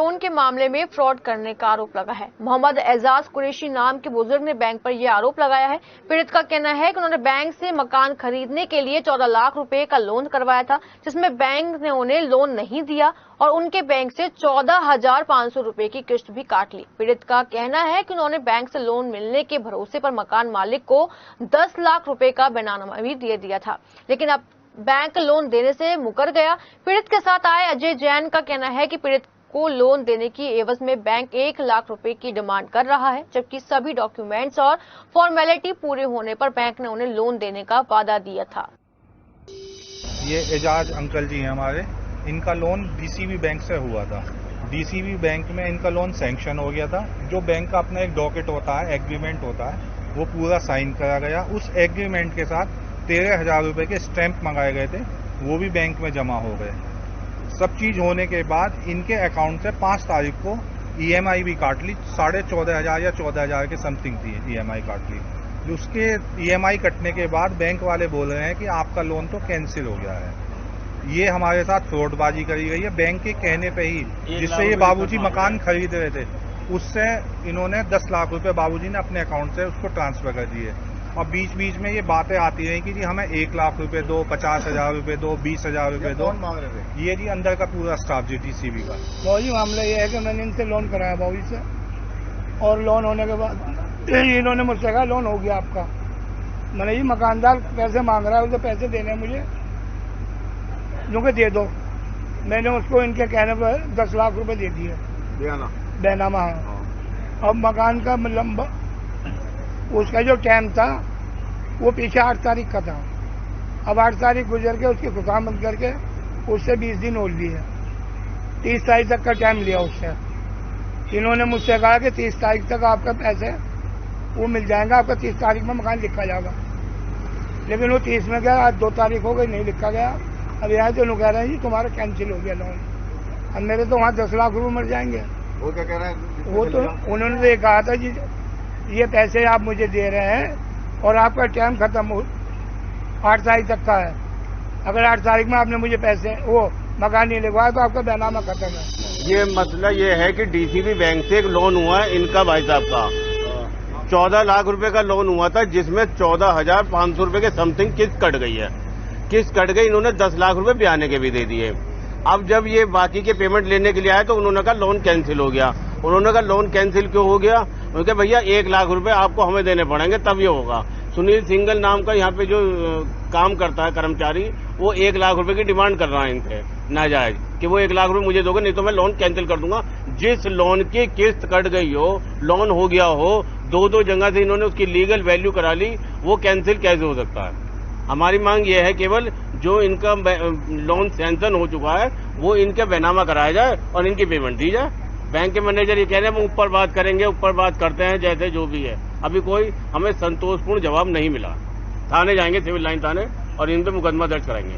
Loan के मामले में फ्रॉड करने का आरोप लगा है। मोहम्मद एजाज कुरैशी नाम के बुजुर्ग ने बैंक पर यह आरोप लगाया है। पीड़ित का कहना है कि उन्होंने बैंक से मकान खरीदने के लिए 14 लाख रुपए का लोन करवाया था, जिसमें बैंक ने उन्हें लोन नहीं दिया और उनके बैंक से 14,500 रुपए की किस्त भी काट ली। पीड़ित का कहना है कि उन्होंने बैंक से लोन मिलने के भरोसे पर मकान मालिक को 10 लाख रुपए का बैनामा भी दे दिया था, लेकिन अब बैंक लोन देने से मुकर गया। पीड़ित के साथ आए अजय जैन का कहना है कि पीड़ित को लोन देने की एवज में बैंक 1 लाख रुपए की डिमांड कर रहा है, जबकि सभी डॉक्यूमेंट्स और फॉर्मेलिटी पूरे होने पर बैंक ने उन्हें लोन देने का वादा दिया था। ये एजाज अंकल जी हैं हमारे, इनका लोन डीसीबी बैंक से हुआ था। डीसीबी बैंक में इनका लोन सैंक्शन हो गया था। जो बैंक का अपना एक डॉकेट होता है, एग्रीमेंट होता है, वो पूरा साइन करा गया। उस एग्रीमेंट के साथ 13,000 रुपए के स्टैंप मंगाए गए थे, वो भी बैंक में जमा हो गए। सब चीज होने के बाद इनके अकाउंट से 5 तारीख को ईएमआई भी काट ली। 14,500 या 14,000 के समथिंग थी ईएमआई काट ली। उसके ईएमआई कटने के बाद बैंक वाले बोल रहे हैं कि आपका लोन तो कैंसिल हो गया है। ये हमारे साथ फ्रॉडबाजी करी गई है बैंक के कहने पे ही, जिससे ये बाबूजी मकान खरीद रहे थे, उससे इन्होंने 10 लाख रुपए बाबूजी ने अपने अकाउंट से उसको ट्रांसफर कर दिए। और बीच बीच में ये बातें आती रही कि जी हमें 1 लाख रुपए दो, 50,000 रुपए दो, 20,000 रुपए दो मांग रहे थे। ये जी अंदर का पूरा स्टाफ जी डीसीबी का। बाबूजी मामला ये है कि मैंने इनसे लोन कराया बाबूजी से, और लोन होने के बाद इन्होंने मुझसे कहा लोन हो गया आपका। मैंने ये मकानदार पैसे मांग रहा है, उसे पैसे देने मुझे जो दे दो। मैंने उसको इनके कहने पर 10 लाख रुपए दे दिए बैनामा। अब मकान का मतलब उसका जो टाइम था वो पीछे 8 तारीख का था। अब 8 तारीख गुजर के उसकी खुशामद करके उससे 20 दिन और लिए, 30 तारीख तक का टाइम लिया उससे। इन्होंने मुझसे कहा कि 30 तारीख तक आपका पैसे वो मिल जाएगा, आपका 30 तारीख में मकान लिखा जाएगा। लेकिन वो 30 में गया, आज 2 तारीख हो गई, नहीं लिखा गया। अब यहाँ तो लोग कह रहे हैं जी तुम्हारा कैंसिल हो गया लोन। अब मेरे तो वहाँ 10 लाख रुपए मर जाएंगे। वो क्या कह रहे हैं? वो तो उन्होंने तो ये कहा था जी ये पैसे आप मुझे दे रहे हैं और आपका टाइम खत्म हो 8 तारीख तक का है। अगर 8 तारीख में आपने मुझे पैसे वो मकान नहीं लिखवाया तो आपका बैनामा खत्म है। ये मसला ये है कि डीसीबी बैंक से एक लोन हुआ है इनका, भाई साहब का 14 लाख रुपए का लोन हुआ था, जिसमें 14,500 रुपए के समथिंग किस्त कट गई है। किस्त कट गई, इन्होंने 10 लाख रुपए बयाने के भी दे दिए। अब जब ये बाकी के पेमेंट लेने के लिए आए तो उन्होंने कहा लोन कैंसिल हो गया। उन्होंने कहा लोन कैंसिल क्यों हो गया? उनके भैया 1 लाख रुपए आपको हमें देने पड़ेंगे तब ये होगा। सुनील सिंगल नाम का यहाँ पे जो काम करता है कर्मचारी, वो 1 लाख रुपए की डिमांड कर रहा है इनसे नाजायज कि वो 1 लाख रुपए मुझे दोगे, नहीं तो मैं लोन कैंसिल कर दूंगा। जिस लोन की किस्त कट गई हो, लोन हो गया हो, 2 जगह से इन्होंने उसकी लीगल वैल्यू करा ली, वो कैंसिल कैसे हो सकता है? हमारी मांग ये है केवल जो इनका लोन सैंक्शन हो चुका है वो इनके बैनामा कराया जाए और इनकी पेमेंट दी जाए। बैंक के मैनेजर ये कह रहे हैं हम ऊपर बात करेंगे, ऊपर बात करते हैं, जैसे जो भी है। अभी कोई हमें संतोषपूर्ण जवाब नहीं मिला। थाने जाएंगे, सिविल लाइन थाने, और इन पे मुकदमा दर्ज कराएंगे।